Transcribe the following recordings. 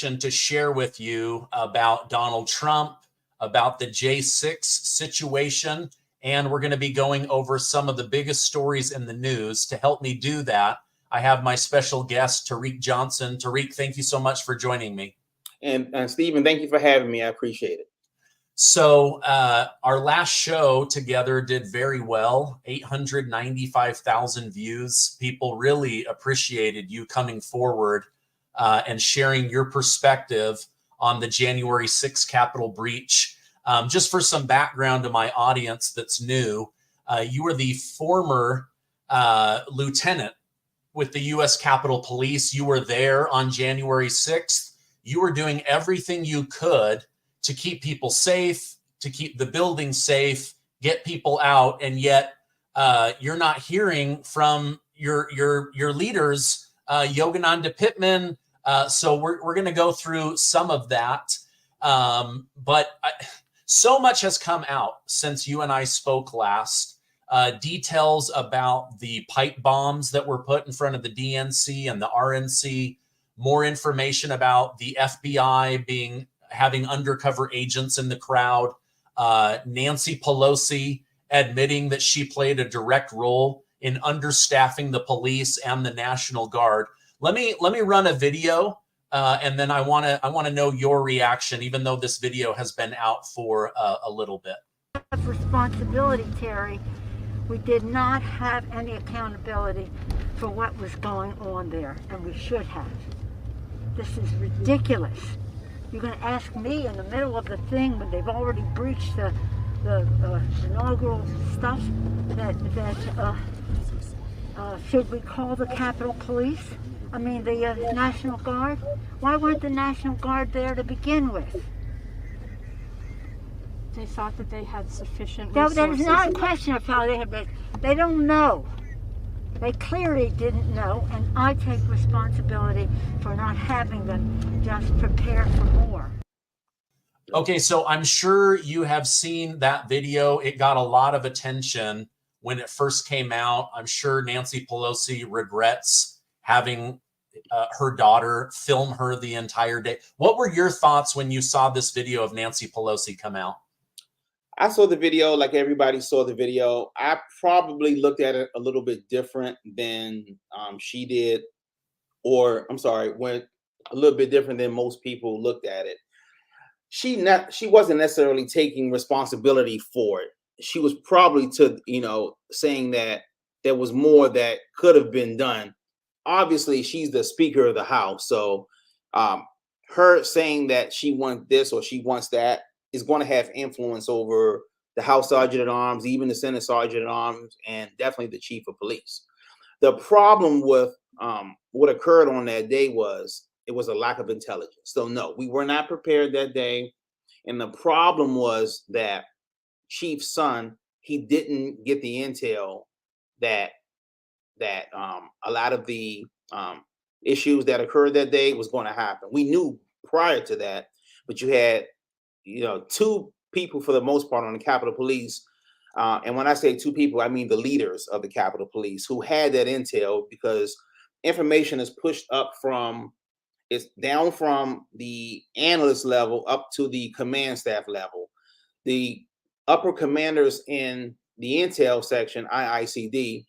information to share with you about Donald Trump, about the J6 situation, and we're going to be going over some of the biggest stories in the news. To help me do that, I have my special guest, Tariq Johnson. Tariq, thank you so much for joining me. And Stephen, thank you for having me. I appreciate it. So our last show together did very well, 895,000 views. People really appreciated you coming forward and sharing your perspective on the January 6th Capitol breach. Just for some background to my audience that's new, you were the former lieutenant with the U.S. Capitol Police. You were there on January 6th. You were doing everything you could to keep people safe, to keep the building safe, get people out, and yet you're not hearing from your leaders, Yogananda Pittman. So we're going to go through some of that, but so much has come out since you and I spoke last. Details about the pipe bombs that were put in front of the DNC and the RNC. More information about the FBI having undercover agents in the crowd. Nancy Pelosi admitting that she played a direct role in understaffing the police and the National Guard. Let me run a video, and then I want to know your reaction, even though this video has been out for a little bit. Responsibility, Terry. We did not have any accountability for what was going on there, and we should have. This is ridiculous. You're going to ask me in the middle of the thing when they've already breached the inaugural stuff that should we call the Capitol Police? I mean the National Guard? Why weren't the National Guard there to begin with? They thought that they had sufficient resources. That is not a question of how they had been. They don't know. They clearly didn't know, and I take responsibility for not having them just prepare for more. Okay, so I'm sure you have seen that video. It got a lot of attention when it first came out. I'm sure Nancy Pelosi regrets having her daughter film her the entire day. What were your thoughts when you saw this video of Nancy Pelosi come out? I saw the video like everybody saw the video. I probably looked at it a little bit different than she did, or I'm sorry, went a little bit different than most people looked at it. She wasn't necessarily taking responsibility for it. She was probably saying that there was more that could have been done. Obviously, she's the Speaker of the House, so her saying that she wants this or she wants that is going to have influence over the House Sergeant at Arms, even the Senate Sergeant at Arms, and definitely the Chief of Police. The problem with what occurred on that day was it was a lack of intelligence. So no, we were not prepared that day. And the problem was that Chief's son, he didn't get the intel that a lot of the issues that occurred that day was going to happen. We knew prior to that, but you had two people for the most part on the Capitol Police. And when I say two people, I mean the leaders of the Capitol Police who had that intel, because information is pushed up it's down from the analyst level up to the command staff level. The upper commanders in the intel section, IICD,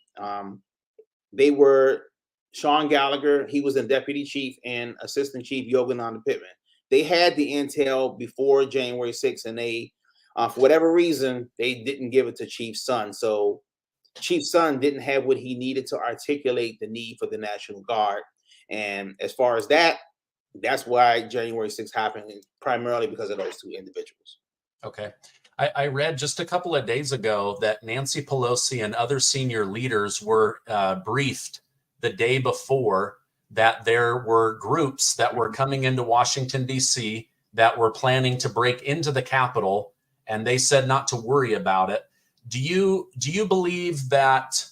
they were Sean Gallagher, he was the deputy chief, and assistant chief Yogananda Pittman. They had the intel before January 6th, and they, for whatever reason, they didn't give it to Chief's son. So Chief's son didn't have what he needed to articulate the need for the National Guard. And as far as that, that's why January 6th happened, primarily because of those two individuals. Okay. I read just a couple of days ago that Nancy Pelosi and other senior leaders were briefed the day before that there were groups that were coming into Washington, D.C. that were planning to break into the Capitol, and they said not to worry about it. Do you believe that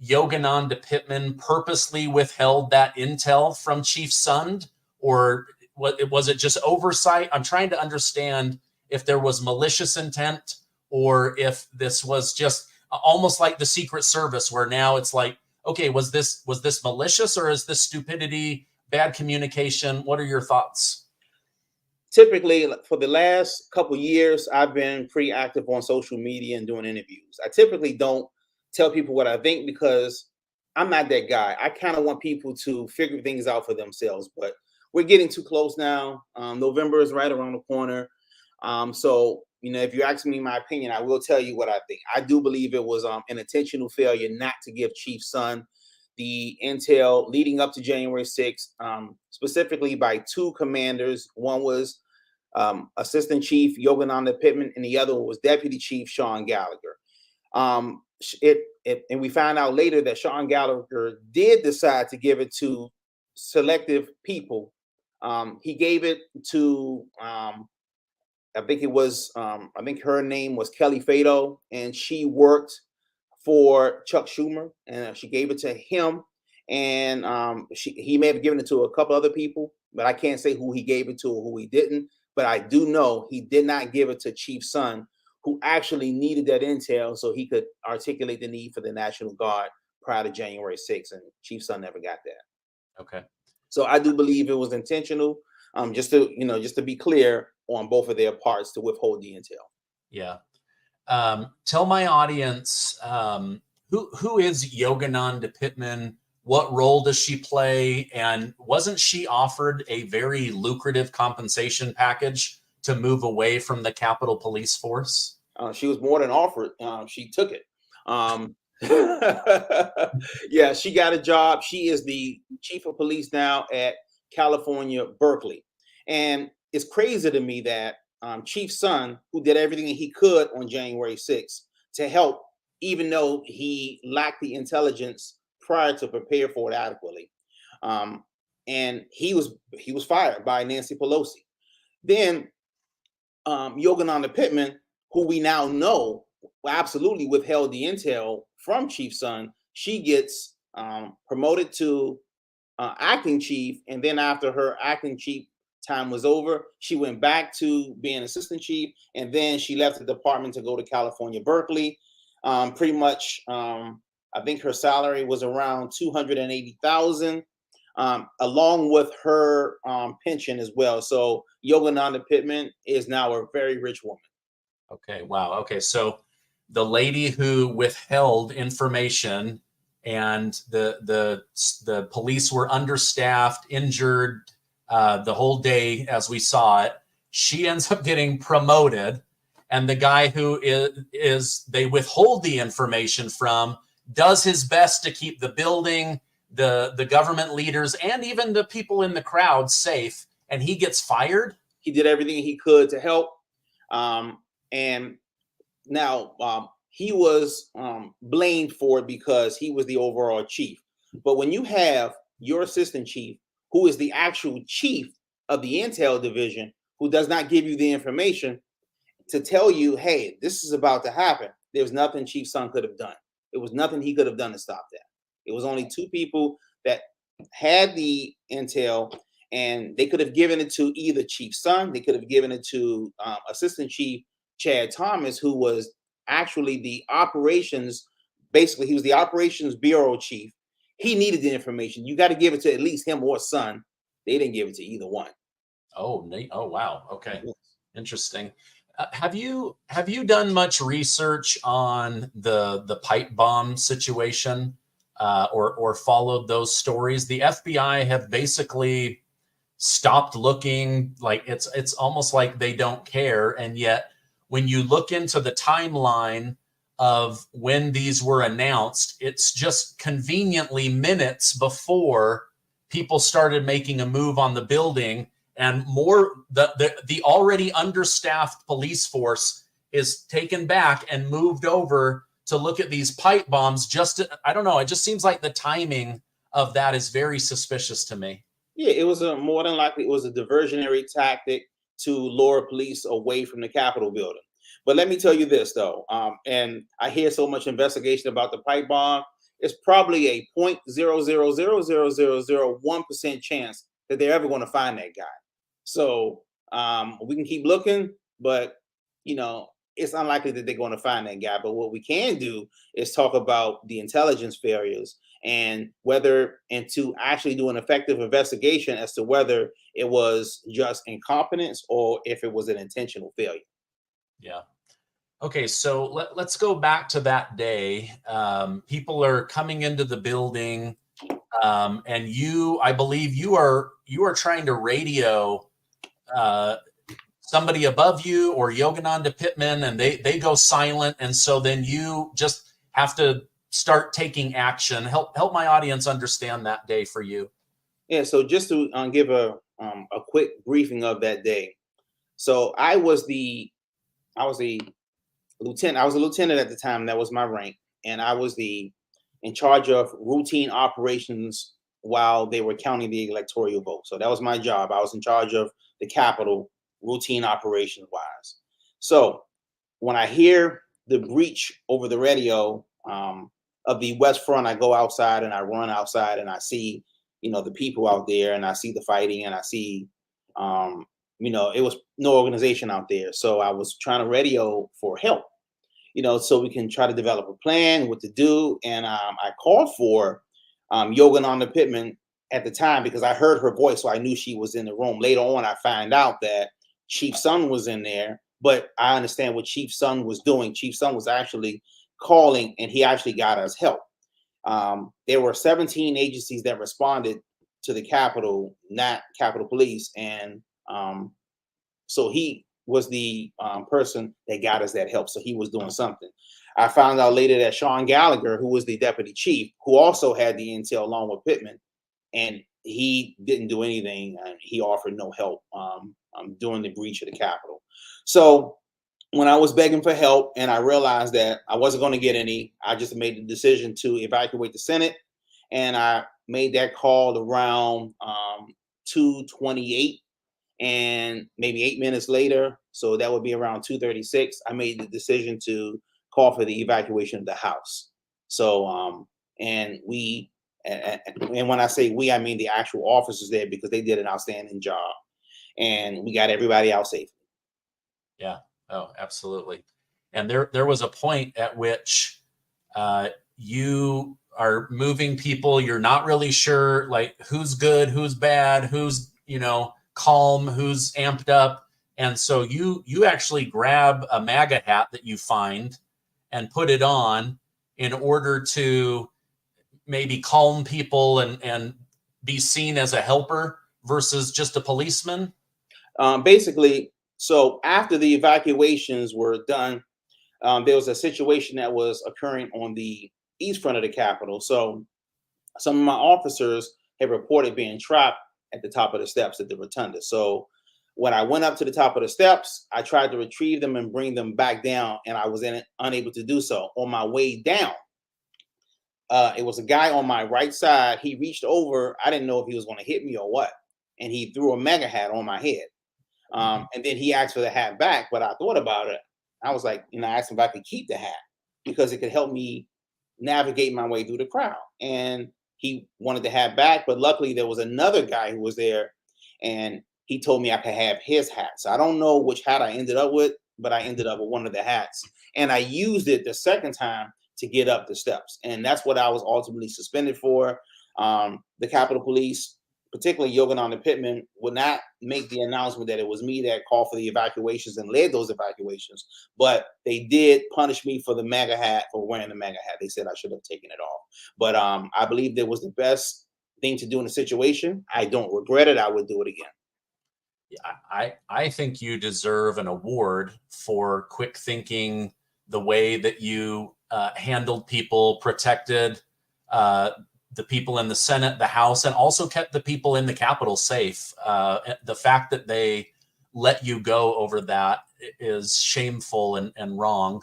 Yogananda Pittman purposely withheld that intel from Chief Sund, or was it just oversight? I'm trying to understand if there was malicious intent or if this was just almost like the Secret Service, where now it's like, okay, was this malicious, or is this stupidity, bad communication? What are your thoughts? typically for the last couple years, I've been pretty active on social media and doing interviews. I typically don't tell people what I think because I'm not that guy. I kind of want people to figure things out for themselves, but we're getting too close now. November is right around the corner. So, if you ask me my opinion, I will tell you what I think. I do believe it was an intentional failure not to give Chief Son the intel leading up to January 6th, specifically by two commanders. One was Assistant Chief Yogananda Pittman, and the other was Deputy Chief Sean Gallagher. And we found out later that Sean Gallagher did decide to give it to selective people. He gave it to I think her name was Kelly Fado, and she worked for Chuck Schumer, and she gave it to him. And he may have given it to a couple other people, but I can't say who he gave it to or who he didn't. But I do know he did not give it to Chief Son, who actually needed that intel so he could articulate the need for the National Guard prior to January 6th, and Chief Son never got that. Okay. So I do believe it was intentional. Just to be clear on both of their parts to withhold the intel. Yeah. Tell my audience, who is Yogananda Pittman? What role does she play? And wasn't she offered a very lucrative compensation package to move away from the Capitol Police Force? She was more than offered. She took it. Yeah, she got a job. She is the chief of police now at California, Berkeley. And it's crazy to me that Chief Son, who did everything he could on January 6th to help, even though he lacked the intelligence prior to prepare for it adequately, and he was fired by Nancy Pelosi. Then Yogananda Pittman, who we now know absolutely withheld the intel from Chief Son, she gets promoted to acting chief, and then after her acting chief time was over, she went back to being assistant chief, and then she left the department to go to California, Berkeley. Pretty much, I think her salary was around $280,000, along with her pension as well. So Yogananda Pittman is now a very rich woman. Okay. Wow. Okay. So the lady who withheld information, and the police were understaffed, injured, the whole day as we saw it, she ends up getting promoted, and the guy who is they withhold the information from does his best to keep the building, the government leaders, and even the people in the crowd safe, and he gets fired. He did everything he could to help, and now he was blamed for it because he was the overall chief. But when you have your assistant chief, who is the actual chief of the intel division, who does not give you the information to tell you, hey, this is about to happen, there was nothing Chief Son could have done. It was nothing he could have done to stop that. It was only two people that had the intel, and they could have given it to either Chief Son, they could have given it to Assistant Chief Chad Thomas, who was actually the operations, basically he was the operations bureau chief. He needed the information. You got to give it to at least him or Son. They didn't give it to either one. Oh, wow. Okay. Yes. Interesting. Have you done much research on the pipe bomb situation, or followed those stories? The FBI have basically stopped looking. Like it's almost like they don't care. And yet when you look into the timeline of when these were announced, it's just conveniently minutes before people started making a move on the building, and more the already understaffed police force is taken back and moved over to look at these pipe bombs. I don't know. It just seems like the timing of that is very suspicious to me. Yeah, it was more than likely it was a diversionary tactic to lure police away from the Capitol building. But let me tell you this, though, and I hear so much investigation about the pipe bomb. It's probably a 0.0000001% chance that they're ever going to find that guy. So we can keep looking, but it's unlikely that they're going to find that guy. But what we can do is talk about the intelligence failures and to actually do an effective investigation as to whether it was just incompetence or if it was an intentional failure. Yeah. Okay, so let's go back to that day. People are coming into the building, and I believe you are trying to radio somebody above you or Yogananda Pittman, and they go silent, and so then you just have to start taking action. Help my audience understand that day for you. Yeah, so just to give a quick briefing of that day. So I was a lieutenant. I was a lieutenant at the time. That was my rank, and I was in charge of routine operations while they were counting the electoral vote. So that was my job. I was in charge of the Capitol, routine operations wise. So when I hear the breach over the radio of the West Front, I go outside and I run outside and I see, the people out there, and I see the fighting, and I see, it was no organization out there. So I was trying to radio for help, so we can try to develop a plan, what to do. And I called for Yogananda Pittman at the time because I heard her voice, so I knew she was in the room. Later on, I find out that Chief Son was in there, but I understand what Chief Son was doing. Chief Son was actually calling, and he actually got us help. There were 17 agencies that responded to the Capitol, not Capitol Police, and so he was the person that got us that help. So he was doing something. I found out later that Sean Gallagher, who was the deputy chief, who also had the intel along with Pittman, and he didn't do anything, and he offered no help during the breach of the Capitol. So when I was begging for help and I realized that I wasn't going to get any, I just made the decision to evacuate the Senate, and I made that call around 2:28. And maybe 8 minutes later, so that would be around 2:36, I made the decision to call for the evacuation of the house. So, and when I say we, I mean the actual officers there, because they did an outstanding job, and we got everybody out safely. Yeah. Oh, absolutely. And there was a point at which you are moving people. You're not really sure, like, who's good, who's bad, who's, calm, who's amped up. And so you actually grab a MAGA hat that you find and put it on in order to maybe calm people and be seen as a helper versus just a policeman. Basically, so after the evacuations were done, there was a situation that was occurring on the east front of the Capitol. So some of my officers had reported being trapped at the top of the steps at the rotunda. So when I went up to the top of the steps, I tried to retrieve them and bring them back down, and I was unable to do so. On my way down, it was a guy on my right side. He reached over. I didn't know if he was going to hit me or what, and he threw a MAGA hat on my head. And then he asked for the hat back, but I thought about it. I was like, I asked him if I could keep the hat because it could help me navigate my way through the crowd. And he wanted the hat back, but luckily there was another guy who was there, and he told me I could have his hat. So I don't know which hat I ended up with, but I ended up with one of the hats, and I used it the second time to get up the steps. And that's what I was ultimately suspended for. The Capitol Police, particularly Yogananda Pittman, would not make the announcement that it was me that called for the evacuations and led those evacuations, but they did punish me for the MAGA hat, for wearing the MAGA hat. They said I should have taken it off. But I believe that was the best thing to do in the situation. I don't regret it. I would do it again. Yeah, I think you deserve an award for quick thinking, the way that you handled people, protected the people in the Senate, the House, and also kept the people in the Capitol safe. The fact that they let you go over that is shameful and wrong.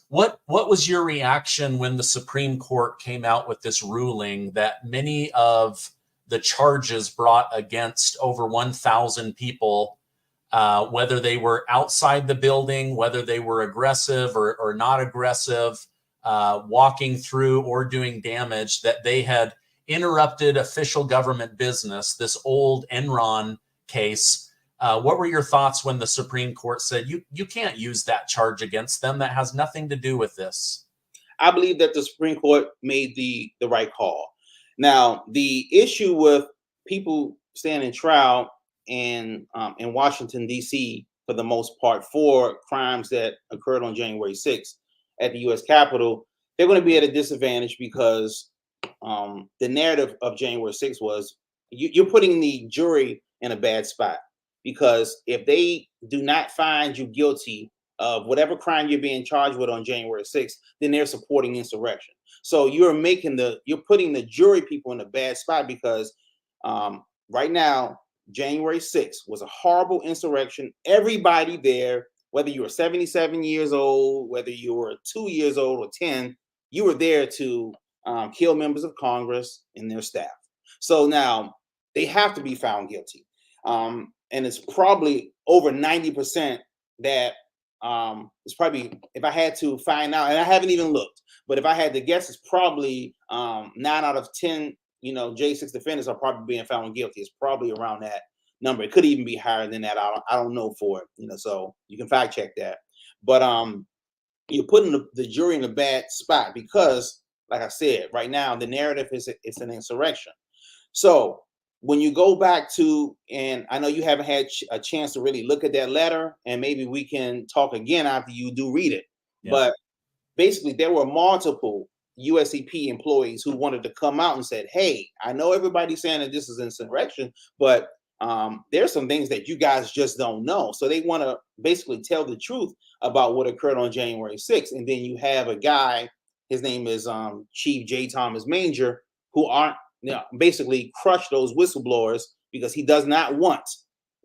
What was your reaction when the Supreme Court came out with this ruling that many of the charges brought against over 1,000 people, whether they were outside the building, whether they were aggressive or not aggressive, walking through or doing damage, that they had interrupted official government business, this old Enron case, What were your thoughts when the Supreme Court said you can't use that charge against them? That has nothing to do with this. I believe that the Supreme Court made the right call. Now, the issue with people standing trial in Washington, D.C., for the most part, for crimes that occurred on January 6th at the U.S. Capitol, they're going to be at a disadvantage because the narrative of January 6th was you're putting the jury in a bad spot, because if they do not find you guilty of whatever crime you're being charged with on January 6th, then they're supporting insurrection. So you're putting the jury people in a bad spot, because right now, January 6th was a horrible insurrection. Everybody there, whether you were 77 years old, whether you were 2 years old or 10, you were there to kill members of Congress and their staff. So now they have to be found guilty. And it's probably over 90% that it's probably, if I had to find out, and I haven't even looked, but if I had to guess, it's probably 9 out of 10, J6 defendants are probably being found guilty. It's probably around that number. It could even be higher than that. I don't know for it, so you can fact check that. But you're putting the jury in a bad spot because, like I said, right now the narrative is it's an insurrection. So when you go back to, and I know you haven't had a chance to really look at that letter, and maybe we can talk again after you do read it. Yeah. But basically, there were multiple USCP employees who wanted to come out and said, hey, I know everybody's saying that this is insurrection, but there's some things that you guys just don't know. So they want to basically tell the truth about what occurred on January 6th. And then you have a guy, his name is Chief J. Thomas Manger, who basically crush those whistleblowers because he does not want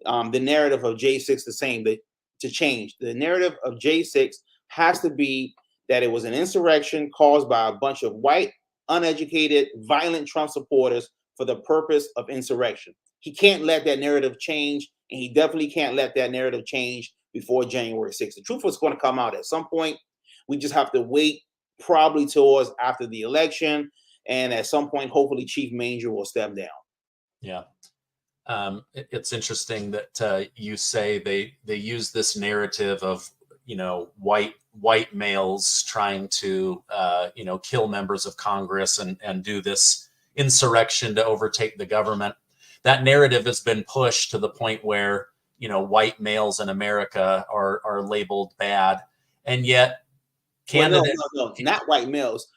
the narrative of J6 to change. The narrative of J6 has to be that it was an insurrection caused by a bunch of white, uneducated, violent Trump supporters for the purpose of insurrection. He can't let that narrative change, and he definitely can't let that narrative change before January 6th. The truth is going to come out at some point. We just have to wait probably towards after the election, and at some point, hopefully, Chief Manger will step down. Yeah. It's interesting that you say they use this narrative of white males trying to kill members of Congress and do this insurrection to overtake the government. That narrative has been pushed to the point where white males in America are labeled bad, and yet candidates, no, not white males,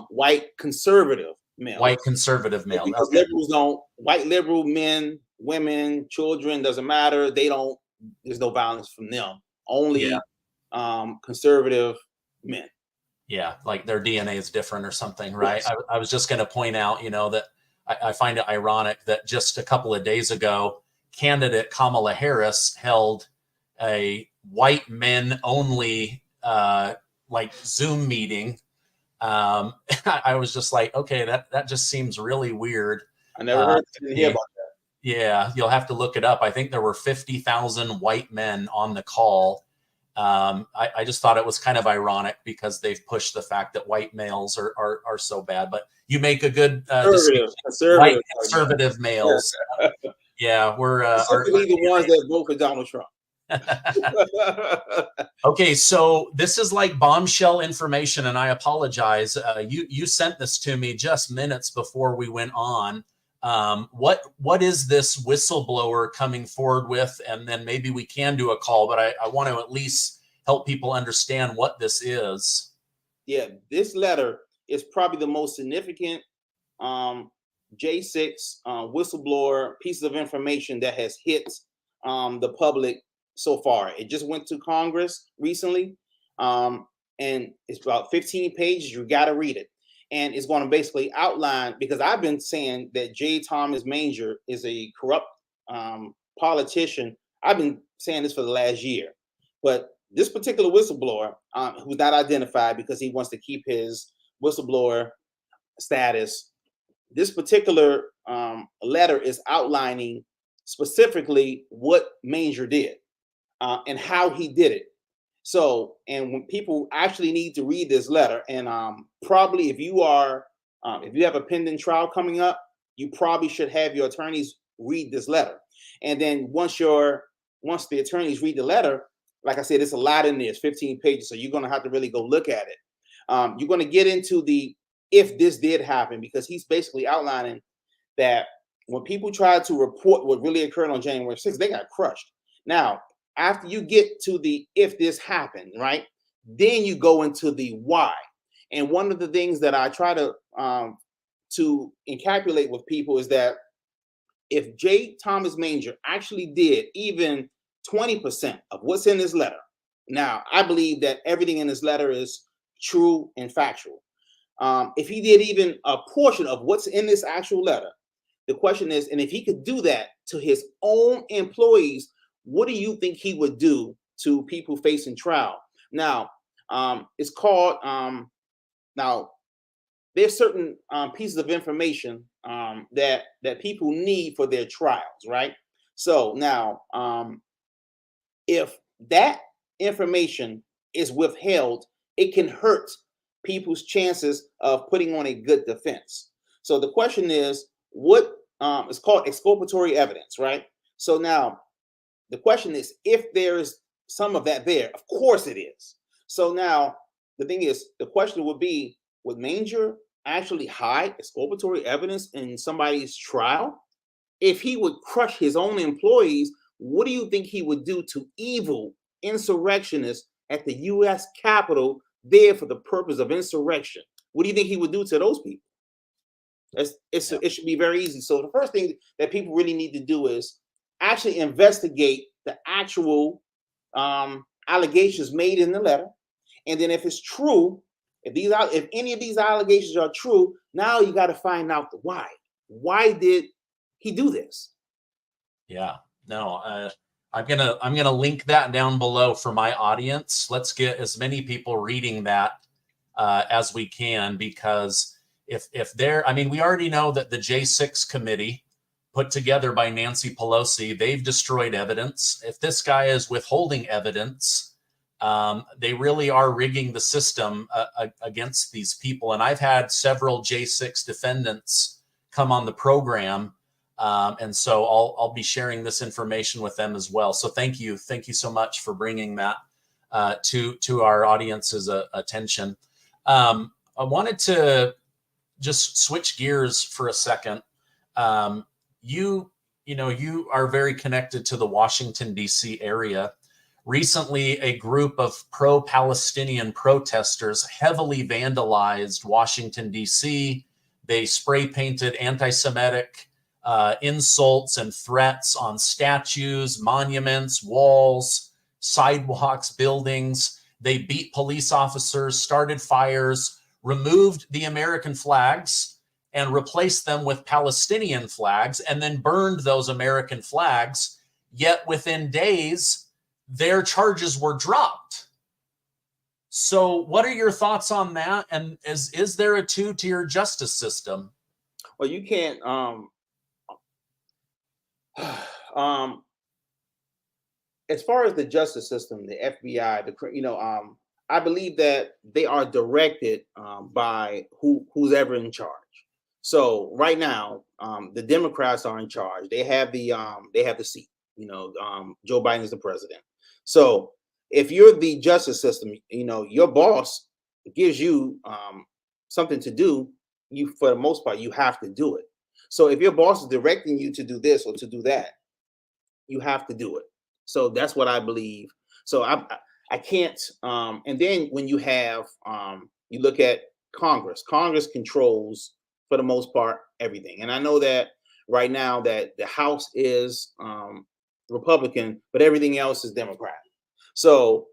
white conservative males. White conservative males. Because okay. Liberals don't, white liberal men, women, children, doesn't matter. There's no violence from them. Only conservative men. Yeah, like their DNA is different or something, right? Yes. I was just going to point out, that I find it ironic that just a couple of days ago, candidate Kamala Harris held a white men only Zoom meeting. I was just like, okay, that just seems really weird. I never heard about that. Yeah, you'll have to look it up. I think there were 50,000 white men on the call. I just thought it was kind of ironic because they've pushed the fact that white males are so bad. But you make a good conservative males. Yeah, we're the ones that vote for Donald Trump. Okay, so this is like bombshell information, and I apologize. You sent this to me just minutes before we went on. What is this whistleblower coming forward with? And then maybe we can do a call, but I want to at least help people understand what this is. Yeah, this letter is probably the most significant J6 whistleblower pieces of information that has hit the public so far. It just went to Congress recently, and it's about 15 pages. You got to read it. And it's going to basically outline, because I've been saying that J. Thomas Manger is a corrupt politician. I've been saying this for the last year. But this particular whistleblower, who's not identified because he wants to keep his whistleblower status, this particular letter is outlining specifically what Manger did and how he did it. So, and when people actually need to read this letter, and probably if you have a pending trial coming up, you probably should have your attorneys read this letter. And then once your once the attorneys read the letter, like I said, it's a lot in there. It's 15 pages, so you're going to have to really go look at it. You're going to get into the if this did happen, because he's basically outlining that when people tried to report what really occurred on January 6th, they got crushed. Now, after you get to the if this happened, right, then you go into the why. And one of the things that I try to encapsulate with people is that if J. Thomas Manger actually did even 20% of what's in this letter, now I believe that everything in this letter is true and factual. If he did even a portion of what's in this actual letter, the question is, and if he could do that to his own employees, what do you think he would do to people facing trial? Now, it's called, now, there's certain pieces of information that people need for their trials, right? So now, if that information is withheld, it can hurt people's chances of putting on a good defense. So the question is, what it's called exculpatory evidence, right? So now, the question is, if there's some of that there, of course it is. So now, the thing is, the question would be, would Manger actually hide exculpatory evidence in somebody's trial? If he would crush his own employees, what do you think he would do to evil insurrectionists at the U.S. Capitol there for the purpose of insurrection? What do you think he would do to those people? It should be very easy. So the first thing that people really need to do is actually investigate the actual allegations made in the letter. And then if it's true, if any of these allegations are true, now you got to find out the why. Why did he do this? Yeah, no, I'm gonna link that down below for my audience. Let's get as many people reading that as we can, because if they're, I mean, we already know that the J6 committee put together by Nancy Pelosi, they've destroyed evidence. If this guy is withholding evidence, they really are rigging the system against these people. And I've had several J6 defendants come on the program. And so I'll be sharing this information with them as well. So thank you so much for bringing that to our audience's attention. I wanted to just switch gears for a second. You are very connected to the Washington, D.C. area. Recently, a group of pro-Palestinian protesters heavily vandalized Washington, D.C. They spray painted anti-Semitic insults and threats on statues, monuments, walls, sidewalks, buildings. They beat police officers, started fires, removed the American flags and replaced them with Palestinian flags, and then burned those American flags. Yet within days, their charges were dropped. So what are your thoughts on that? And is there a two-tier justice system? Well, you can't as far as the justice system, the FBI, I believe that they are directed by who's ever in charge. So right now, the Democrats are in charge. They have the seat. Joe Biden is the president. So if you're the justice system, your boss gives you something to do. You, for the most part, you have to do it. So if your boss is directing you to do this or to do that, you have to do it. So that's what I believe. So I can't. And then when you have, you look at Congress. Congress controls, for the most part, everything. And I know that right now that the House is Republican, but everything else is Democrat. So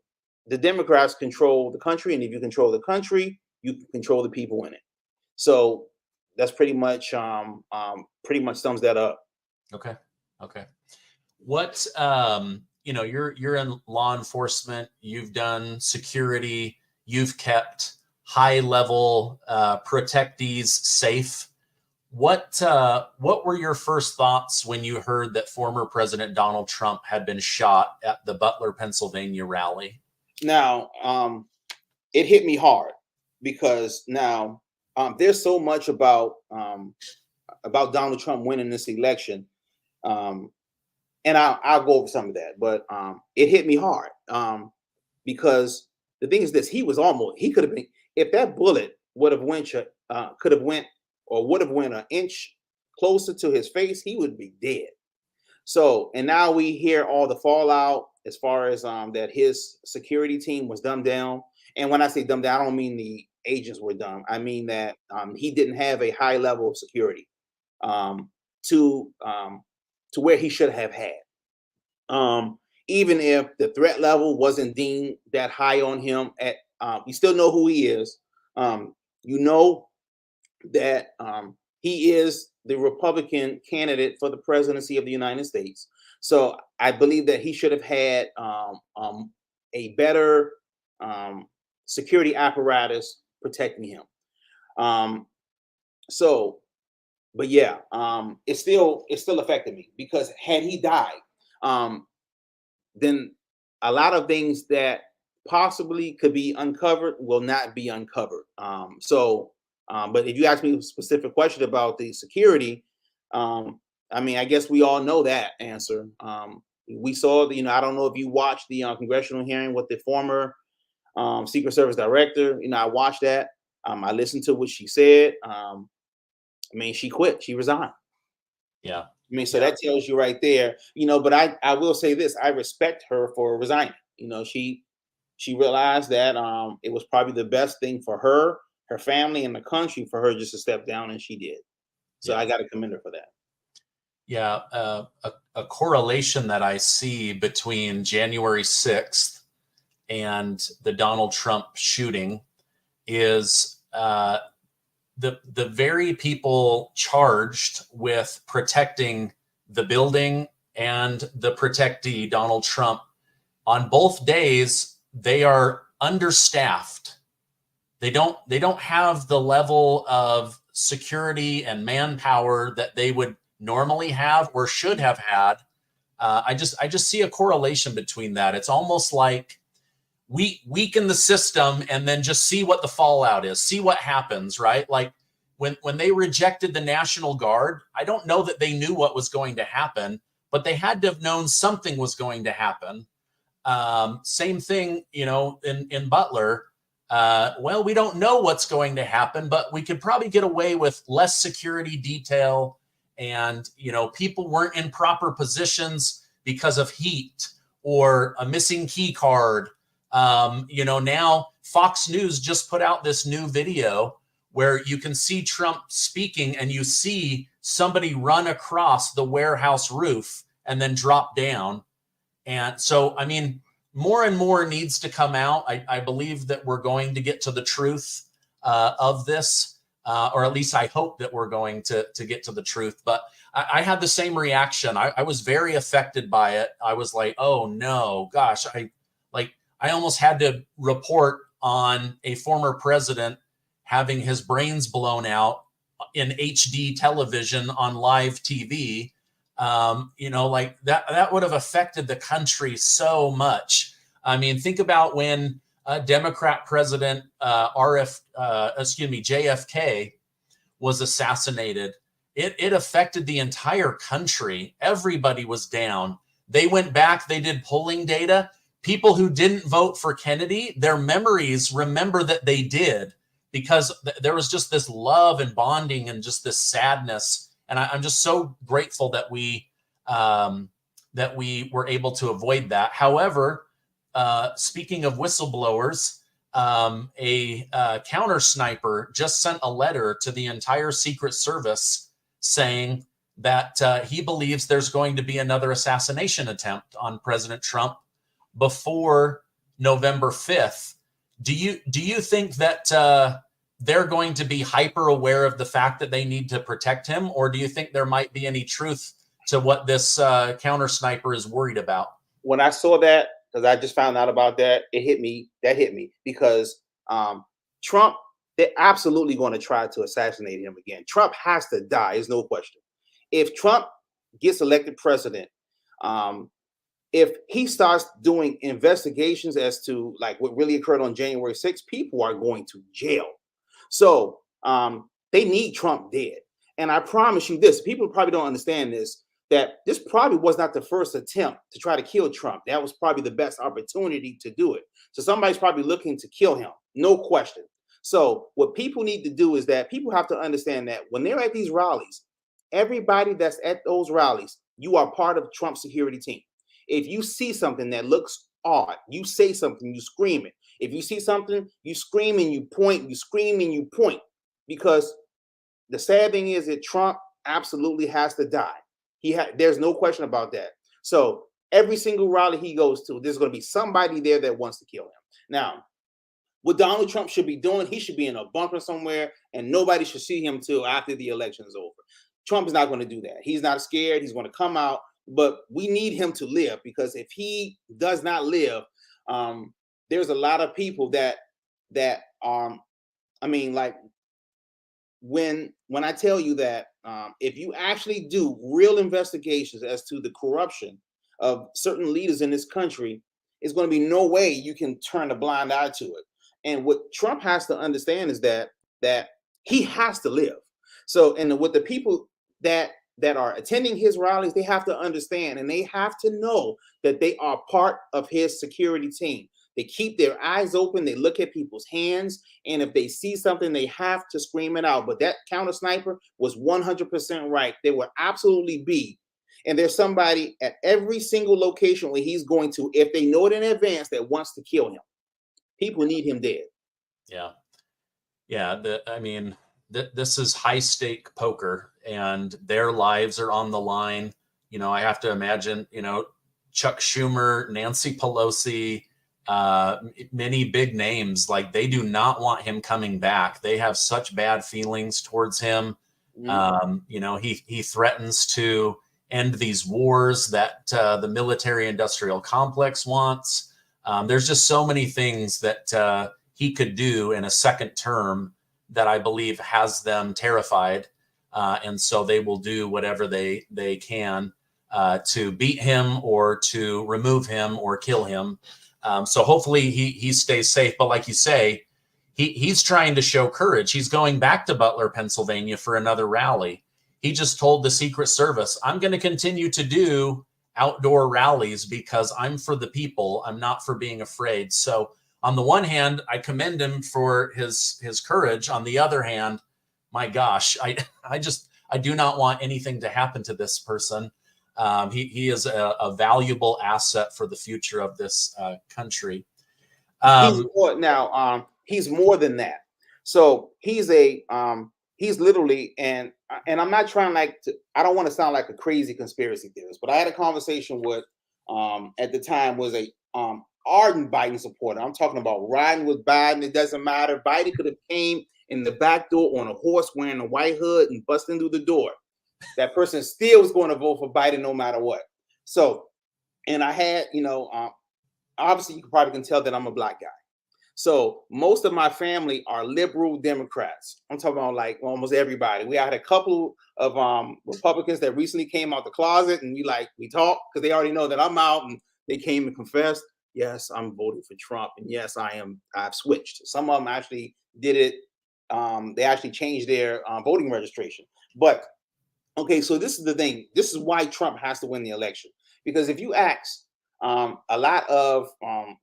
the Democrats control the country, and if you control the country, you control the people in it. So that's pretty much sums that up. Okay. What you're in law enforcement, you've done security, you've kept high level protectees safe. What were your first thoughts when you heard that former President Donald Trump had been shot at the Butler, Pennsylvania rally? Now, it hit me hard because now there's so much about Donald Trump winning this election and I'll go over some of that, but it hit me hard because the thing is this: he could have been, if that bullet would have went an inch closer to his face, he would be dead. So, and now we hear all the fallout as far as that his security team was dumbed down. And when I say dumbed down, I don't mean the agents were dumb. I mean that he didn't have a high level of security to where he should have had. Even if the threat level wasn't deemed that high on him, you still know who he is. You know that he is the Republican candidate for the presidency of the United States. So I believe that he should have had a better security apparatus protecting him. But yeah, it still affected me, because had he died, then a lot of things that possibly could be uncovered will not be uncovered. But if you ask me a specific question about the security, I mean, I guess we all know that answer. We saw, I don't know if you watched the congressional hearing with the former Secret Service director. I watched that. I listened to what she said. I mean, she quit. She resigned. Yeah. I mean, so that tells you right there. But I will say this: I respect her for resigning. She realized that it was probably the best thing for her family, and the country for her just to step down, and she did. So I got to commend her for that. Yeah, a correlation that I see between January 6th and the Donald Trump shooting is the very people charged with protecting the building and the protectee, Donald Trump, on both days, they are understaffed. They don't have the level of security and manpower that they would normally have or should have had. I just see a correlation between that. It's almost like we weaken the system and then just see what the fallout is, see what happens, right? Like when they rejected the National Guard, I don't know that they knew what was going to happen, but they had to have known something was going to happen. Same thing, in Butler. Well, we don't know what's going to happen, but we could probably get away with less security detail, and people weren't in proper positions because of heat or a missing key card. Now Fox News just put out this new video where you can see Trump speaking, and you see somebody run across the warehouse roof and then drop down. And so, I mean, more and more needs to come out. I believe that we're going to get to the truth of this, or at least I hope that we're going to get to the truth. But I had the same reaction. I was very affected by it. I was like, oh no, gosh, I almost had to report on a former president having his brains blown out in HD television on live TV. That would have affected the country so much. I mean, think about when Democrat President JFK was assassinated. It affected the entire country. Everybody was down. They went back, they did polling data. People who didn't vote for Kennedy, their memories remember that they did, because there was just this love and bonding and just this sadness. And I'm just so grateful that we were able to avoid that. However, speaking of whistleblowers, a counter sniper just sent a letter to the entire Secret Service saying that he believes there's going to be another assassination attempt on President Trump before November 5th. Do you think that they're going to be hyper aware of the fact that they need to protect him, or do you think there might be any truth to what this counter sniper is worried about? When I saw that, because I just found out about that, it hit me. That hit me because Trump, they're absolutely going to try to assassinate him again. Trump has to die. There's no question. If Trump gets elected president, if he starts doing investigations as to like what really occurred on January 6th, people are going to jail. So they need Trump dead. And I promise you this, people probably don't understand this. that this probably was not the first attempt to try to kill Trump. That was probably the best opportunity to do it. So somebody's probably looking to kill him, no question. So what people need to do is that people have to understand that when they're at these rallies, everybody that's at those rallies, you are part of Trump's security team. If you see something that looks odd, you say something, you scream it. If you see something, you scream and you point, you scream and you point. Because the sad thing is that Trump absolutely has to die. There's no question about that. So every single rally he goes to, there's going to be somebody there that wants to kill him. Now, what Donald Trump should be doing, he should be in a bunker somewhere and nobody should see him till after the election is over. Trump is not going to do that. He's not scared. He's going to come out, but we need him to live, because if he does not live, there's a lot of people that I mean, like when I tell you that if you actually do real investigations as to the corruption of certain leaders in this country, it's going to be no way you can turn a blind eye to it. And what Trump has to understand is that he has to live. So, and with the people that are attending his rallies, they have to understand and they have to know that they are part of his security team. They keep their eyes open. They look at people's hands. And if they see something, they have to scream it out. But that counter sniper was 100% right. There will absolutely be. And there's somebody at every single location where he's going to, if they know it in advance, that wants to kill him. People need him dead. Yeah. Yeah. This is high stake poker and their lives are on the line. You know, I have to imagine, you know, Chuck Schumer, Nancy Pelosi, many big names, like they do not want him coming back. They have such bad feelings towards him. Mm-hmm. You know, he threatens to end these wars that the military industrial complex wants. There's just so many things that he could do in a second term that I believe has them terrified. And so they will do whatever they can to beat him or to remove him or kill him. So hopefully he stays safe. But like you say, he's trying to show courage. He's going back to Butler, Pennsylvania for another rally. He just told the Secret Service, I'm going to continue to do outdoor rallies because I'm for the people. I'm not for being afraid. So on the one hand, I commend him for his courage. On the other hand, my gosh, I do not want anything to happen to this person. He is a valuable asset for the future of this country. He's more than that. So he's literally, and I'm not trying I don't want to sound like a crazy conspiracy theorist, but I had a conversation with, at the time was a ardent Biden supporter. I'm talking about riding with Biden. It doesn't matter. Biden could have came in the back door on a horse wearing a white hood and busting through the door. That person still was going to vote for Biden no matter what. So, and I had, obviously you probably can tell that I'm a black guy. So most of my family are liberal Democrats. I'm talking about like almost everybody. We had a couple of Republicans that recently came out the closet, and we talked because they already know that I'm out, and they came and confessed, yes, I'm voting for Trump, and yes, I've switched. Some of them actually did it. They actually changed their voting registration. But okay, so this is the thing. This is why Trump has to win the election, because if you ask a lot of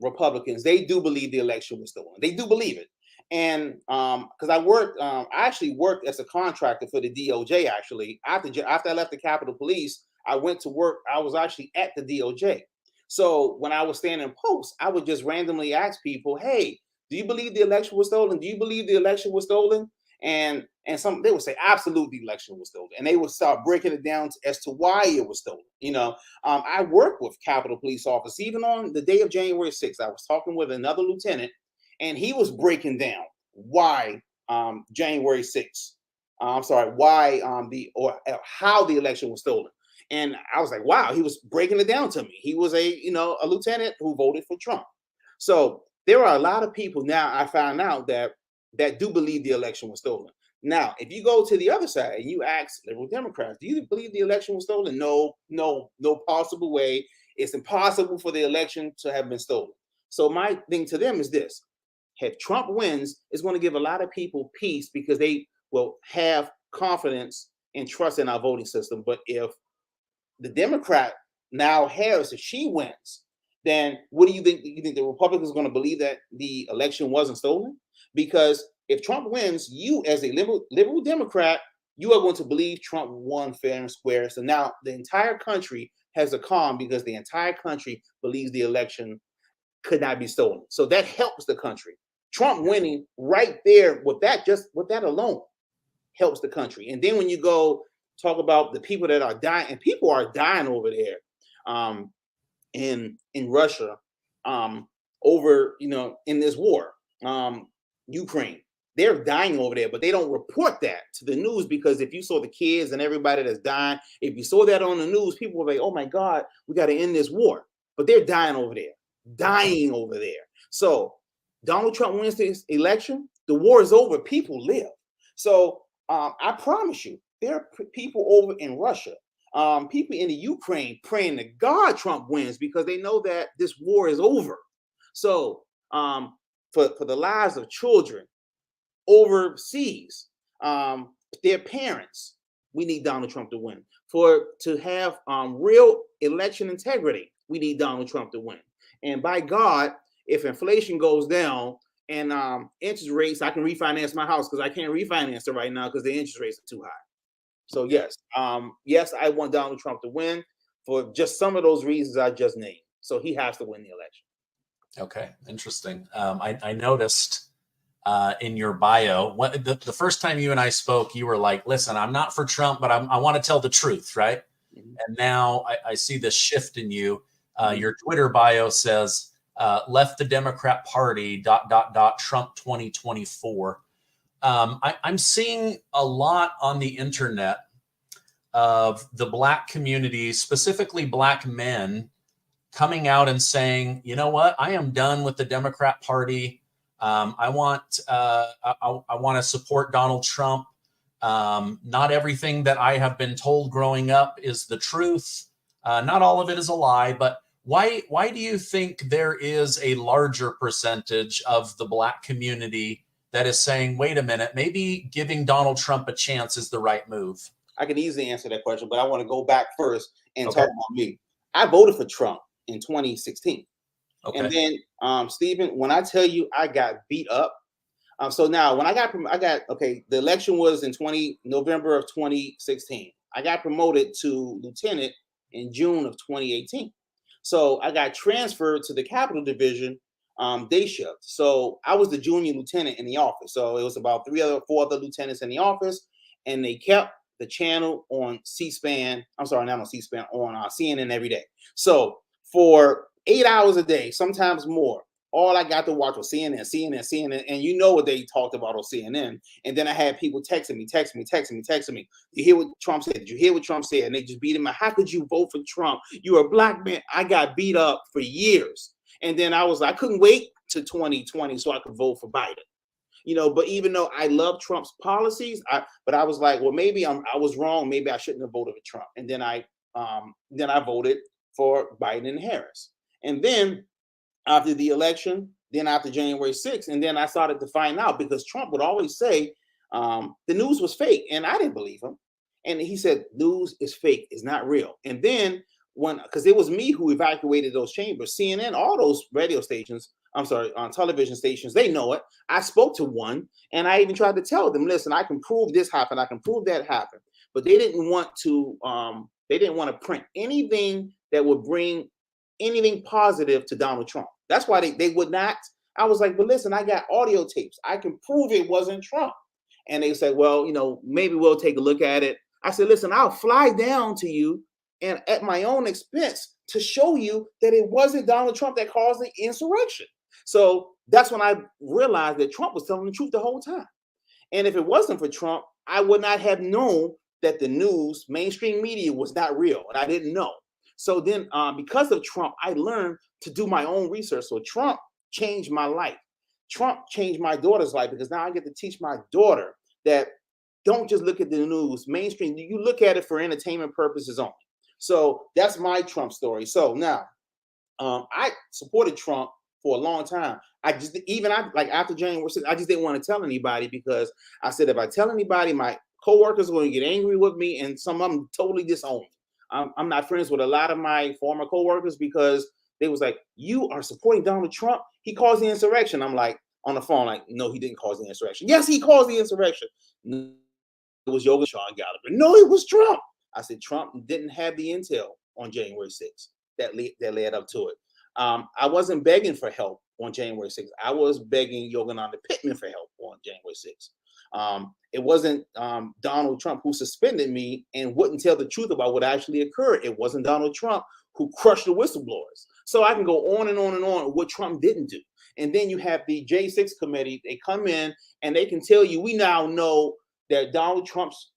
Republicans, they do believe the election was stolen. They do believe it. And because I actually worked as a contractor for the DOJ. Actually, after I left the Capitol Police, I went to work. I was actually at the DOJ. So when I was standing post, I would just randomly ask people, "Hey, do you believe the election was stolen? Do you believe the election was stolen?" And they would say, absolutely, the election was stolen. And they would start breaking it down as to why it was stolen. I worked with Capitol Police officers. Even on the day of January 6th, I was talking with another lieutenant, and he was breaking down why January 6th. How the election was stolen. And I was like, wow, he was breaking it down to me. He was a lieutenant who voted for Trump. So there are a lot of people now, I found out, that do believe the election was stolen. Now, if you go to the other side and you ask liberal Democrats, do you believe the election was stolen? No possible way. It's impossible for the election to have been stolen. So my thing to them is this: if Trump wins, it's going to give a lot of people peace because they will have confidence and trust in our voting system. But if the Democrat now Harris, if she wins, then what do you think? You think the Republicans are going to believe that the election wasn't stolen? Because if Trump wins, you as a liberal Democrat, you are going to believe Trump won fair and square. So now the entire country has a calm because the entire country believes the election could not be stolen. So that helps the country. Trump winning right there with that, just with that alone, helps the country. And then when you go talk about the people that are dying, and people are dying over there in Russia over, in this war, Ukraine. They're dying over there, but they don't report that to the news, because if you saw the kids and everybody that's dying, if you saw that on the news, people were like, oh my God, we got to end this war. But they're dying over there. So Donald Trump wins this election, the war is over, people live. So I promise you, there are people over in Russia, people in the Ukraine praying to God Trump wins, because they know that this war is over. So for the lives of children overseas, their parents, we need Donald Trump to win. To have real election integrity, we need Donald Trump to win. And by God, if inflation goes down and interest rates, I can refinance my house, because I can't refinance it right now because the interest rates are too high. So yes, I want Donald Trump to win for just some of those reasons I just named. So he has to win the election. Okay, interesting. I noticed in your bio, the first time you and I spoke, you were like, listen, I'm not for Trump, but I want to tell the truth, right? Mm-hmm. And now I see this shift in you. Your Twitter bio says, left the Democrat Party, ... Trump 2024. I'm seeing a lot on the internet of the Black community, specifically Black men, coming out and saying, you know what, I am done with the Democrat Party. I want to support Donald Trump. Not everything that I have been told growing up is the truth. Not all of it is a lie, but why do you think there is a larger percentage of the Black community that is saying, wait a minute, maybe giving Donald Trump a chance is the right move? I can easily answer that question, but I want to go back first and talk about me. I voted for Trump in 2016. Okay. And then, Stephen, when I tell you I got beat up, so now when the election was in November of 2016. I got promoted to lieutenant in June of 2018. So I got transferred to the Capital Division day shift. So I was the junior lieutenant in the office. So it was about 4 other lieutenants in the office, and they kept the channel on C-SPAN. I'm sorry, not on C-SPAN, on CNN every day. So for 8 hours a day, sometimes more, all I got to watch was CNN, and you know what they talked about on CNN. And then I had people texting me. You hear what Trump said? Did you hear what Trump said? And they just beat him up. How could you vote for Trump? You're a Black man. I got beat up for years. And then I couldn't wait to 2020 so I could vote for Biden. But even though I love Trump's policies, but I was like, well, maybe I was wrong. Maybe I shouldn't have voted for Trump. And then I voted for Biden and Harris. And then after the election, then after January 6th, and then I started to find out, because Trump would always say the news was fake, and I didn't believe him. And he said, news is fake, it's not real. And then because it was me who evacuated those chambers, CNN, all those radio stations, on television stations, they know it. I spoke to one, and I even tried to tell them, listen, I can prove this happened, I can prove that happened. But they didn't want to print anything that would bring anything positive to Donald Trump. That's why they would not. I was like, but listen, I got audio tapes. I can prove it wasn't Trump. And they said, well, maybe we'll take a look at it. I said, listen, I'll fly down to you and at my own expense to show you that it wasn't Donald Trump that caused the insurrection. So that's when I realized that Trump was telling the truth the whole time. And if it wasn't for Trump, I would not have known that the news, mainstream media, was not real. And I didn't know. So then because of Trump, I learned to do my own research. So Trump changed my life. Trump changed my daughter's life, because now I get to teach my daughter that don't just look at the news, mainstream. You look at it for entertainment purposes only. So that's my Trump story. So now I supported Trump for a long time. After January 6th, I just didn't want to tell anybody, because I said, if I tell anybody, my coworkers are going to get angry with me, and some of them totally disowned. I'm not friends with a lot of my former coworkers because they was like, you are supporting Donald Trump. He caused the insurrection. I'm like, on the phone, like, no, he didn't cause the insurrection. Yes, he caused the insurrection. No, it was Sean Gallagher. No, it was Trump. I said, Trump didn't have the intel on January 6th that led up to it. I wasn't begging for help on January 6th. I was begging Yogananda Pittman for help on January 6th. It wasn't Donald Trump who suspended me and wouldn't tell the truth about what actually occurred. It wasn't Donald Trump who crushed the whistleblowers. So I can go on and on and on what Trump didn't do. And then you have the J6 committee. They come in and they can tell you, we now know that Donald Trump's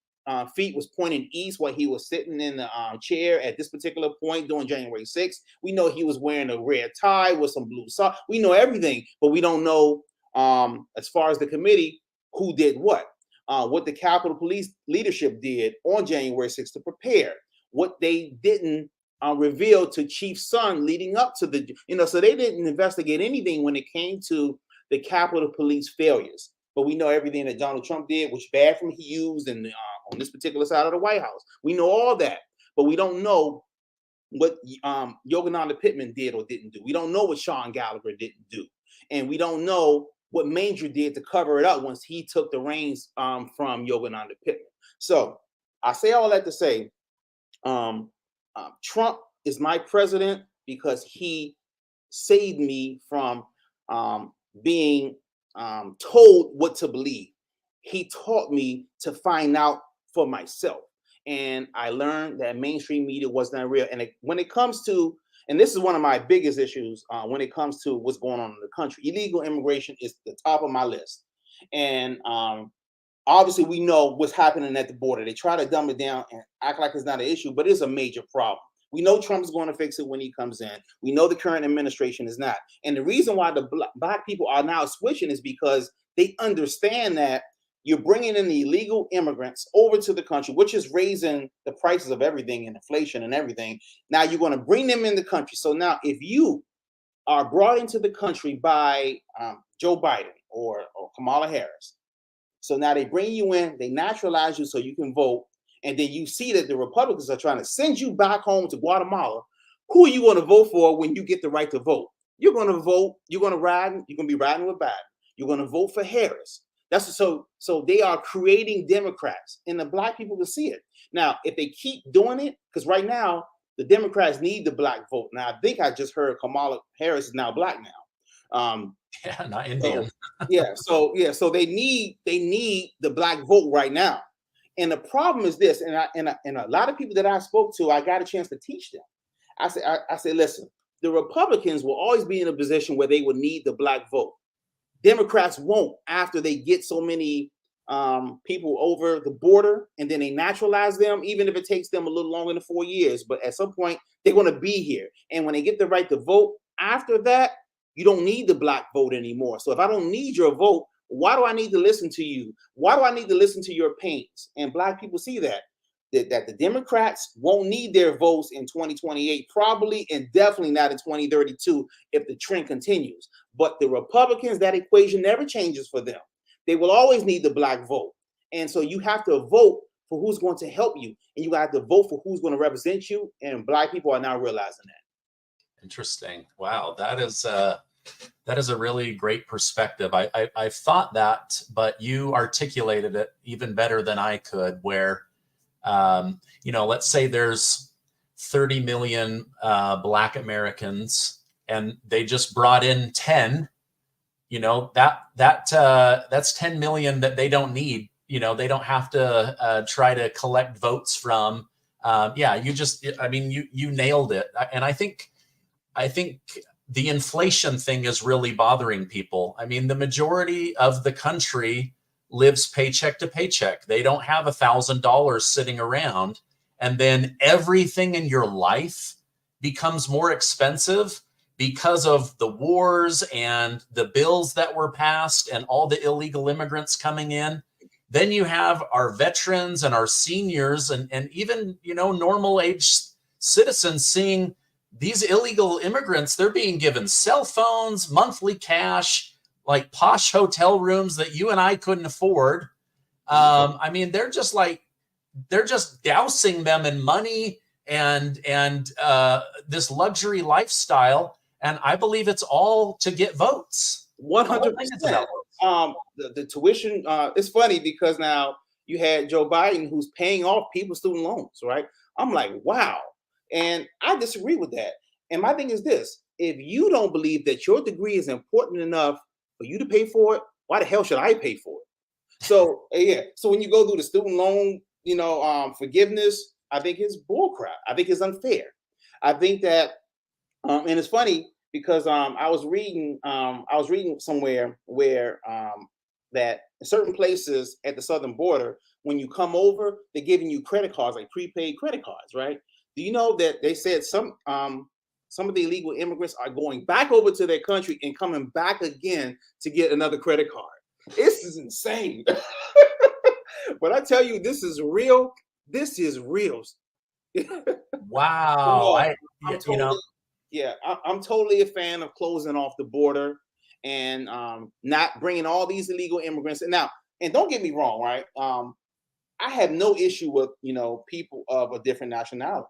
feet was pointing east while he was sitting in the chair at this particular point during January 6th. We know he was wearing a red tie with some blue socks. We know everything, but we don't know, as far as the committee, who did what the Capitol Police leadership did on January 6th to prepare, what they didn't reveal to Chief Son leading up to the, so they didn't investigate anything when it came to the Capitol Police failures. But we know everything that Donald Trump did, which bathroom he used, and on this particular side of the White House. We know all that, but we don't know what Yogananda Pittman did or didn't do. We don't know what Sean Gallagher didn't do, and we don't know what Manger did to cover it up once he took the reins from Yogananda Pittman. So I say all that to say, Trump is my president because he saved me from being told what to believe. He taught me to find out for myself. And I learned that mainstream media was not real. And when it comes to, and this is one of my biggest issues when it comes to what's going on in the country, illegal immigration is the top of my list. And obviously we know what's happening at the border. They try to dumb it down and act like it's not an issue, but it's a major problem. We know Trump's going to fix it when he comes in. We know the current administration is not. And the reason why the Black people are now switching is because they understand that you're bringing in the illegal immigrants over to the country, which is raising the prices of everything and inflation and everything. Now you're going to bring them in the country. So now if you are brought into the country by Joe Biden or Kamala Harris, so now they bring you in, they naturalize you so you can vote. And then you see that the Republicans are trying to send you back home to Guatemala. Who are you going to vote for when you get the right to vote? You're going to vote. You're going to be riding with Biden. You're going to vote for Harris. That's so they are creating Democrats, and the Black people will see it. Now, if they keep doing it, because right now the Democrats need the Black vote. Now, I think I just heard Kamala Harris is now Black now. Yeah, not Indian. So they need the Black vote right now. And the problem is this, and a lot of people that I spoke to, I got a chance to teach them. I said, listen, the Republicans will always be in a position where they will need the Black vote. Democrats won't after they get so many people over the border and then they naturalize them, even if it takes them a little longer than 4 years. But at some point, they're going to be here. And when they get the right to vote, after that, you don't need the Black vote anymore. So if I don't need your vote, why do I need to listen to you? Why do I need to listen to your pains? And Black people see that the Democrats won't need their votes in 2028, probably, and definitely not in 2032 if the trend continues. But the Republicans, that equation never changes for them. They will always need the Black vote. And so you have to vote for who's going to help you, and you have to vote for who's going to represent you. And Black people are now realizing that. Interesting. Wow, that is a really great perspective. I've thought that, but you articulated it even better than I could, where, let's say there's 30 million Black Americans and they just brought in 10, that's 10 million that they don't need. They don't have to try to collect votes from. You nailed it. And I think the inflation thing is really bothering people. I mean, the majority of the country lives paycheck to paycheck. They don't have $1,000 sitting around. And then everything in your life becomes more expensive because of the wars and the bills that were passed and all the illegal immigrants coming in. Then you have our veterans and our seniors and even, normal age citizens seeing these illegal immigrants. They're being given cell phones, monthly cash, like posh hotel rooms that you and I couldn't afford. They're just dousing them in money and this luxury lifestyle. And I believe it's all to get votes. 100%. The tuition, it's funny because now you had Joe Biden who's paying off people's student loans, right? I'm like, wow. And I disagree with that. And my thing is this: if you don't believe that your degree is important enough for you to pay for it, why the hell should I pay for it? So yeah. So when you go through the student loan, forgiveness, I think it's bullcrap. I think it's unfair. I think that, and it's funny because I was reading somewhere where that in certain places at the southern border, when you come over, they're giving you credit cards, like prepaid credit cards, right? Do you know that they said some of the illegal immigrants are going back over to their country and coming back again to get another credit card? This is insane. But I tell you, this is real. This is real. Wow. I'm totally a fan of closing off the border and not bringing all these illegal immigrants. And don't get me wrong, right? I have no issue with, people of a different nationality.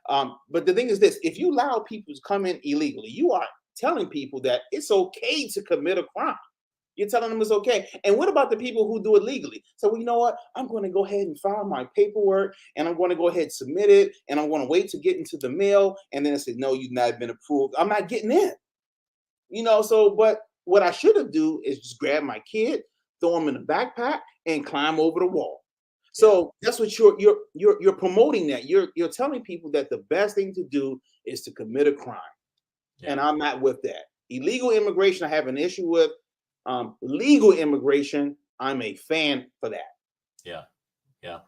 But the thing is this: if you allow people to come in illegally, you are telling people that it's okay to commit a crime. You're telling them it's okay. And what about the people who do it legally? So, well, you know what? I'm going to go ahead and file my paperwork, and I'm going to go ahead and submit it, and I'm going to wait to get into the mail. And then it said, no, you've not been approved. I'm not getting in. But what I should have do is just grab my kid, throw him in a backpack, and climb over the wall. So that's what you're promoting. That you're telling people that the best thing to do is to commit a crime, and I'm not with that. Illegal immigration, I have an issue with. Legal immigration, I'm a fan for that. Yeah.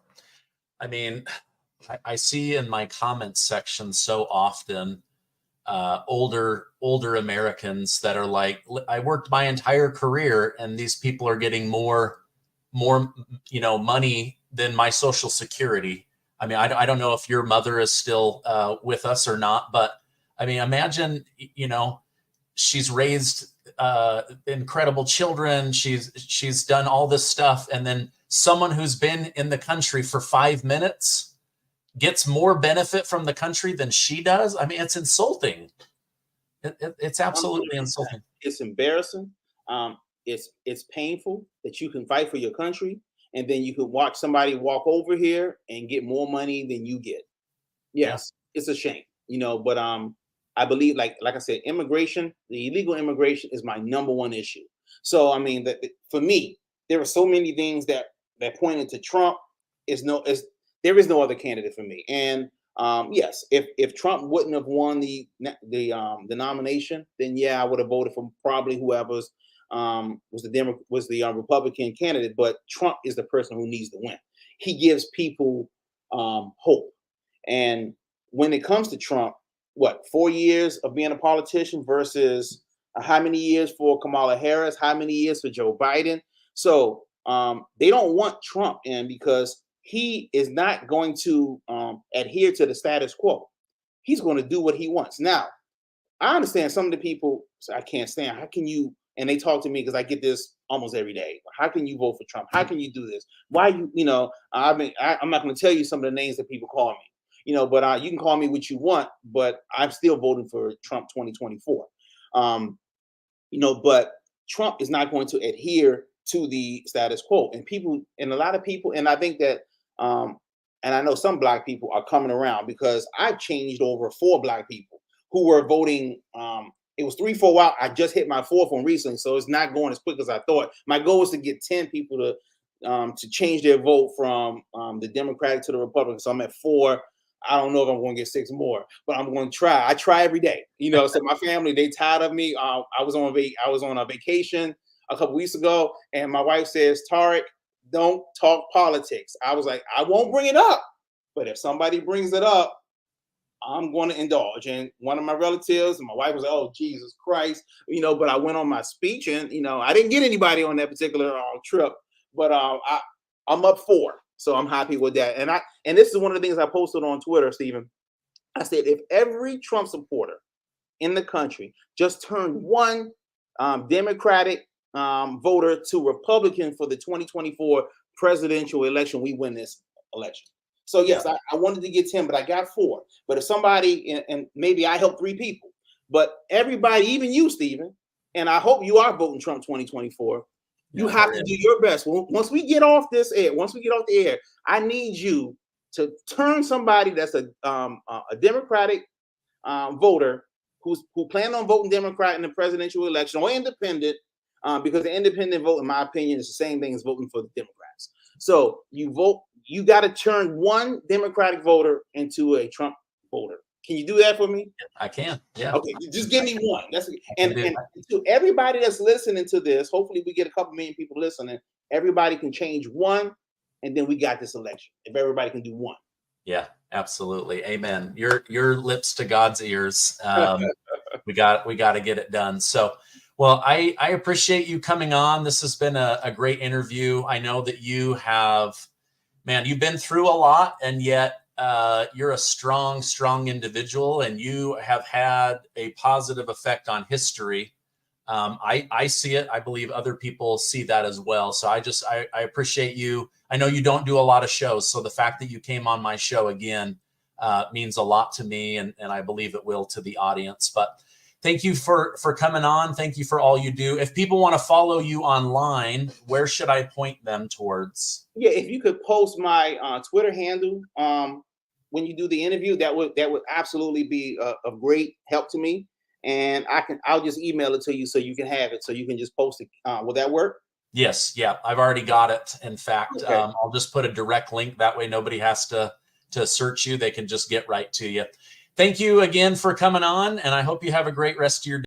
I mean, I see in my comments section so often older Americans that are like, I worked my entire career and these people are getting more money than my Social Security. I mean, I don't know if your mother is still with us or not, but I mean, imagine, she's raised incredible children. She's done all this stuff. And then someone who's been in the country for 5 minutes gets more benefit from the country than she does. I mean, it's insulting. It's absolutely insulting. It's embarrassing. It's painful that you can fight for your country and then you can watch somebody walk over here and get more money than you get. Yes, It's a shame, but I believe, like I said, immigration, the illegal immigration is my number one issue. So, I mean, for me, there are so many things that pointed to Trump. There is no other candidate for me. And yes, if Trump wouldn't have won the nomination, then I would have voted for probably whoever's was the Republican candidate. But Trump is the person who needs to win. He gives people hope. And when it comes to Trump, 4 years of being a politician versus how many years for Kamala Harris, how many years for Joe Biden. So they don't want Trump in because he is not going to adhere to the status quo. He's going to do what he wants. Now, I understand some of the people say, I can't stand. How can you? And they talk to me because I get this almost every day. How can you vote for Trump? How can you do this? Why I'm not going to tell you some of the names that people call me. But you can call me what you want, but I'm still voting for Trump 2024. But Trump is not going to adhere to the status quo. And a lot of people, and I think that, and I know some Black people are coming around because I've changed over 4 Black people who were voting. It was 3 for a while. I just hit my 4th one recently, so it's not going as quick as I thought. My goal is to get 10 people to change their vote from the Democratic to the Republican. So I'm at 4. I don't know if I'm going to get 6 more, but I'm going to try. I try every day, So my family, they tired of me. I was on a vacation a couple weeks ago, and my wife says, "Tarek, don't talk politics." I was like, I won't bring it up, but if somebody brings it up, I'm going to indulge. And one of my relatives and my wife was like, "Oh, Jesus Christ," But I went on my speech, and I didn't get anybody on that particular trip, but I'm up 4. So I'm happy with that. And this is one of the things I posted on Twitter, Stephen. I said, if every Trump supporter in the country just turned one Democratic voter to Republican for the 2024 presidential election, we win this election. So yes, I wanted to get 10, but I got 4. But if somebody, and maybe I helped 3 people, but everybody, even you, Stephen, and I hope you are voting Trump 2024. You have to do your best. Once we get off this air, I need you to turn somebody that's a Democratic voter who plan on voting Democrat in the presidential election or independent, because the independent vote, in my opinion, is the same thing as voting for the Democrats. So you got to turn one Democratic voter into a Trump voter. Can you do that for me? I can. Yeah. Okay, just give me one. And to everybody that's listening to this, hopefully we get a couple million people listening. Everybody can change one, and then we got this election. If everybody can do one. Yeah, absolutely. Amen. Your lips to God's ears. We got to get it done. So, well, I appreciate you coming on. This has been a great interview. I know that you have, man, you've been through a lot, and yet you're a strong individual, and you have had a positive effect on history. I see it. I believe other people see that as well. So I appreciate you. I know you don't do a lot of shows, so the fact that you came on my show again means a lot to me, and I believe it will to the audience. But thank you for coming on. Thank you for all you do. If people want to follow you online, where should I point them towards? Yeah, if you could post my Twitter handle when you do the interview, that would absolutely be of great help to me. And I'll just email it to you so you can have it, so you can just post it. Will that work? Yes. Yeah. I've already got it. In fact, okay. I'll just put a direct link. That way nobody has to search you. They can just get right to you. Thank you again for coming on, and I hope you have a great rest of your day.